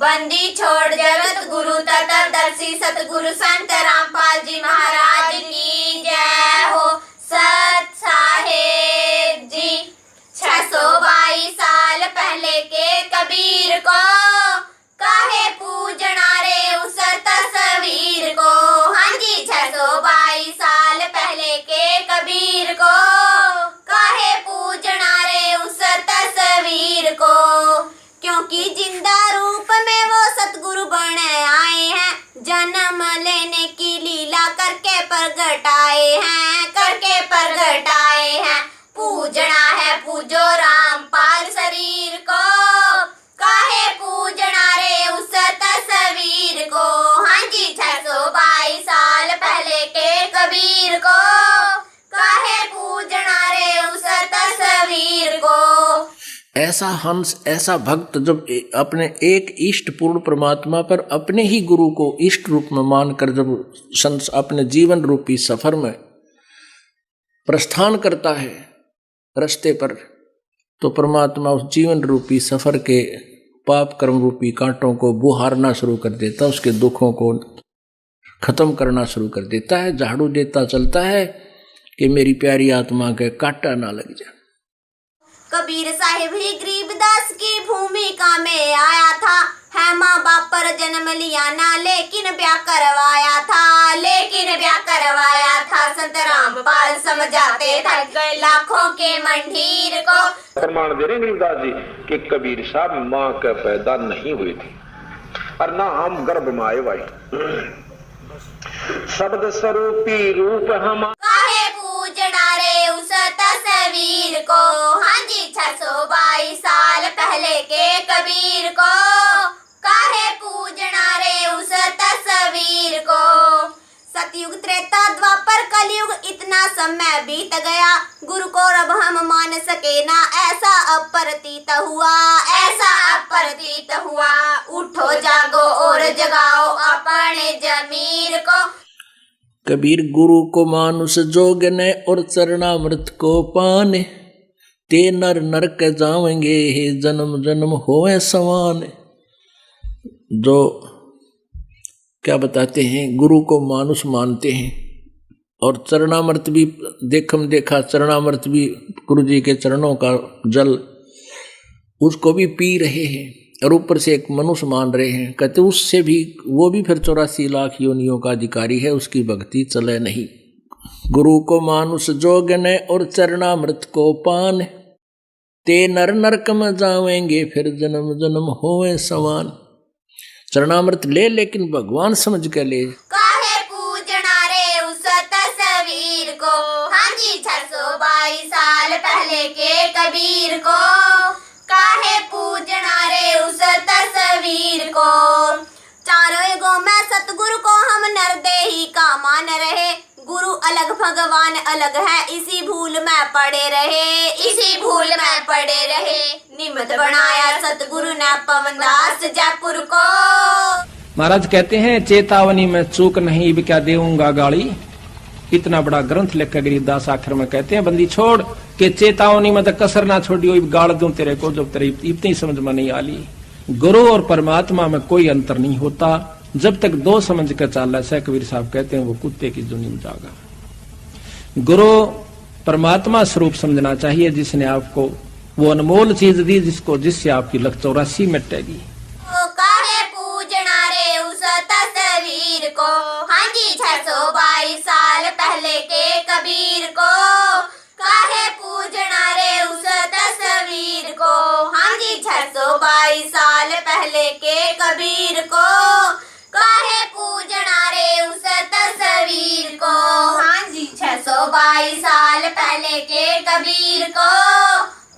बंदी छोड़ जगत गुरु तत्वदर्शी सतगुरु संत रामपाल जी महाराज की जय हो। सत साहेब जी 622 साल पहले के कबीर को काहे पूजना रे उस तस्वीर को। हाँ जी 622 साल पहले के कबीर को काहे पूजना रे उस तस्वीर को। क्योंकि जिंदा रूप में वो सतगुरु बने आए हैं, जन्म लेने की लीला करके प्रगट आए हैं, करके प्रगट आए हैं। पूजना है पूजो रामपाल शरीर को काहे पूजना रे उस तस्वीर को। हाँ जी 622 साल पहले के कबीर को काहे पूजना रे उस तस्वीर को। ऐसा हंस, ऐसा भक्त जब अपने एक इष्ट पूर्ण परमात्मा पर अपने ही गुरु को इष्ट रूप में मानकर जब अपने जीवन रूपी सफर में प्रस्थान करता है रास्ते पर, तो परमात्मा उस जीवन रूपी सफर के पाप कर्म रूपी कांटों को बुहारना शुरू कर देता, उसके दुखों को खत्म करना शुरू कर देता है, झाड़ू देता चलता है कि मेरी प्यारी आत्मा के कांटा ना लग जाए। कबीर साहिब ही गरीबदास की भूमिका में आया था, है माँ बाप पर जन्म लिया ना लेकिन ब्याह करवाया था, लेकिन ब्याह करवाया था। संत रामपाल समझाते थक गए लाखों के मंडीर को। प्रमाण दे रहे गरीबदास जी कि कबीर साहब माँ के पैदा नहीं हुए थे और ना हम गर्भ में आए भाई। शब्द स्वरूपी रूप हम काहे पूजना रे उस तस्वीर को। हाँ जी 622 साल पहले के कबीर को काहे पूजना रे उस तस्वीर को। सतयुग त्रेता द्वापर कलयुग इतना समय बीत गया, गुरु को अब हम मान सके ना ऐसा अप्रतीत हुआ, ऐसा अप्रतीत हुआ। उठो जागो और जगाओ अपने जमीर को। कबीर गुरु को मानुष जोगने और चरणामृत को पाने, ते नर नरक जावेंगे हे जन्म जन्म होए समान। जो क्या बताते हैं, गुरु को मानुष मानते हैं और चरणामृत भी देखा चरणामृत भी गुरु जी के चरणों का जल उसको भी पी रहे हैं और ऊपर से एक मनुष्य मान रहे हैं। कहते उससे भी वो भी फिर 84 लाख योनियों का अधिकारी है, उसकी भक्ति चले नहीं। गुरु को मानुष जोगने और चरणामृत को पान, ते नर नरक में जावेंगे फिर जन्म जन्म होए समान। चरणामृत ले लेकिन भगवान समझ के ले। काहे पूजना रे उस तस्वीर को। हाँ जी 622 साल पहले के कबीर को काहे पूजना रे उस तस्वीर को। चारों युगों में सतगुरु को हम नरदेही का मान रहे, गुरु अलग भगवान अलग है इसी भूल में पड़े रहे, इसी भूल में पड़े रहे। निमित्त बनाया सतगुरु ने पवनदास जयपुर को। महाराज कहते हैं चेतावनी में चूक नहीं अब क्या देऊंगा गाली। इतना बड़ा ग्रंथ लिख कर गरीबदास आखिर में कहते हैं बंदी छोड़ के चेतावनी में तो कसर ना छोड़ियो, गाड़ दूं तेरे को जब तेरे इतनी समझ में नहीं आली। गुरु और परमात्मा में कोई अंतर नहीं होता जब तक दो समझ कर चाल है। कबीर साहब कहते हैं वो कुत्ते की जुनी में जागा। गुरु परमात्मा स्वरूप समझना चाहिए जिसने आपको वो अनमोल चीज दी जिससे आपकी लख 84 मिटेगी। काहे पूजना रे उस तस्वीर को। हाँ जी 622 साल पहले के कबीर को काहे पूजना रे उस तस्वीर को। हाँ जी 622 साल पहले के कबीर को काहे पूजना रे उस तस्वीर को। हाँ जी 622 साल पहले के कबीर को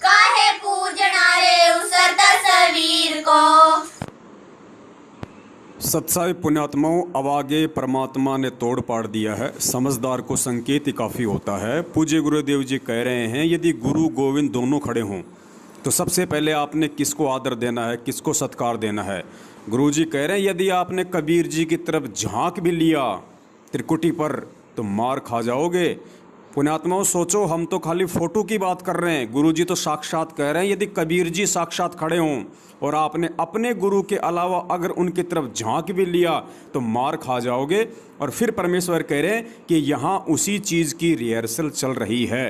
काहे पूजना रे उस तस्वीर को। सत्साई पुण्यात्माओं, अब आगे परमात्मा ने तोड़ पाड़ दिया है। समझदार को संकेत ही काफ़ी होता है। पूज्य गुरुदेव जी कह रहे हैं यदि गुरु गोविंद दोनों खड़े हों तो सबसे पहले आपने किसको आदर देना है, किसको सत्कार देना है। गुरु जी कह रहे हैं यदि आपने कबीर जी की तरफ झांक भी लिया त्रिकुटी पर तो मार खा जाओगे। पुण्यात्माओं, सोचो हम तो खाली फोटो की बात कर रहे हैं, गुरु जी तो साक्षात कह रहे हैं। यदि कबीर जी साक्षात खड़े हों और आपने अपने गुरु के अलावा अगर उनकी तरफ झांक भी लिया तो मार खा जाओगे। और फिर परमेश्वर कह रहे हैं कि यहाँ उसी चीज़ की रिहर्सल चल रही है।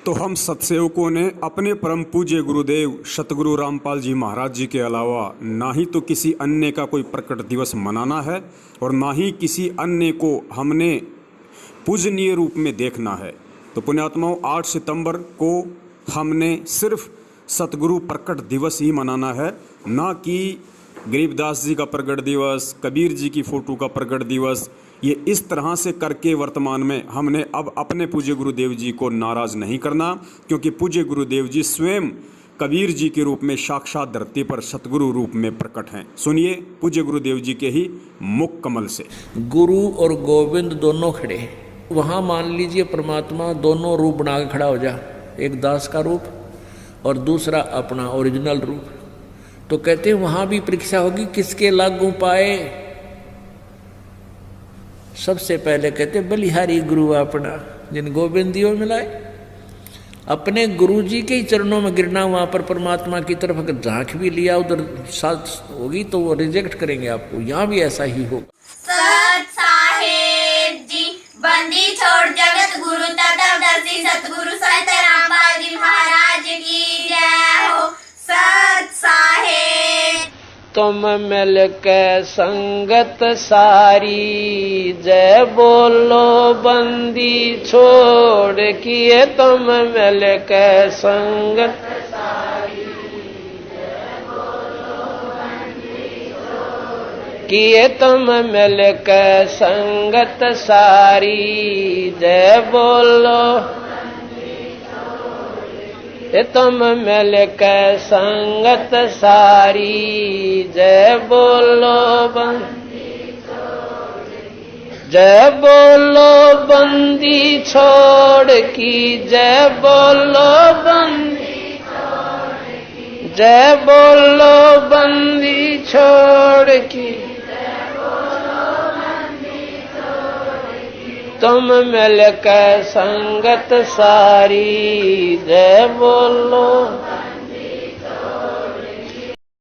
तो हम सत्सेवकों ने अपने परम पूज्य गुरुदेव सतगुरु रामपाल जी महाराज जी के अलावा ना ही तो किसी अन्य का कोई प्रकट दिवस मनाना है और ना ही किसी अन्य को हमने पूजनीय रूप में देखना है। तो पुण्यात्माओं, 8 सितंबर को हमने सिर्फ सतगुरु प्रकट दिवस ही मनाना है, ना कि गरीबदास जी का प्रकट दिवस, कबीर जी की फ़ोटो का प्रकट दिवस। ये इस तरह से करके वर्तमान में हमने अब अपने पूज्य गुरुदेव जी को नाराज़ नहीं करना, क्योंकि पूज्य गुरुदेव जी स्वयं कबीर जी के रूप में साक्षात धरती पर सतगुरु रूप में प्रकट हैं। सुनिए पूज्य गुरुदेव जी के ही मुख कमल से। गुरु और गोविंद दोनों खड़े, वहाँ मान लीजिए परमात्मा दोनों रूप बना के खड़ा हो जा, एक दास का रूप और दूसरा अपना ओरिजिनल रूप। तो कहते हैं वहाँ भी परीक्षा होगी किसके लागू पाए। सबसे पहले कहते बलिहारी गुरु अपना, जिन गोविंद दियो मिलाए। अपने गुरु जी के ही चरणों में गिरना, वहाँ पर परमात्मा की तरफ अगर झांक भी लिया उधर साथ होगी तो वो रिजेक्ट करेंगे आपको। यहाँ भी ऐसा ही होगा। सत साहेब जी बंदी छोड़ जगत गुरु तत्वदर्शी सतगुरु संत रामपाल जी महाराज की जय हो। सत साहेब तुम मिल के संगत सारी, जय बोलो बंदी छोड़ किए। तुम मिल के संगत सारी, जय बोलो बंदी छोड़ किए। तुम मिल के संगत सारी, जय बोलो तुम मिल के संगत सारी, जय बोलो जय बोलो बंदी छोड़ की, जय बोलो बंदी जय बोलो बंदी छोड़ की। तुम मिल के संगत सारी, जय बोलो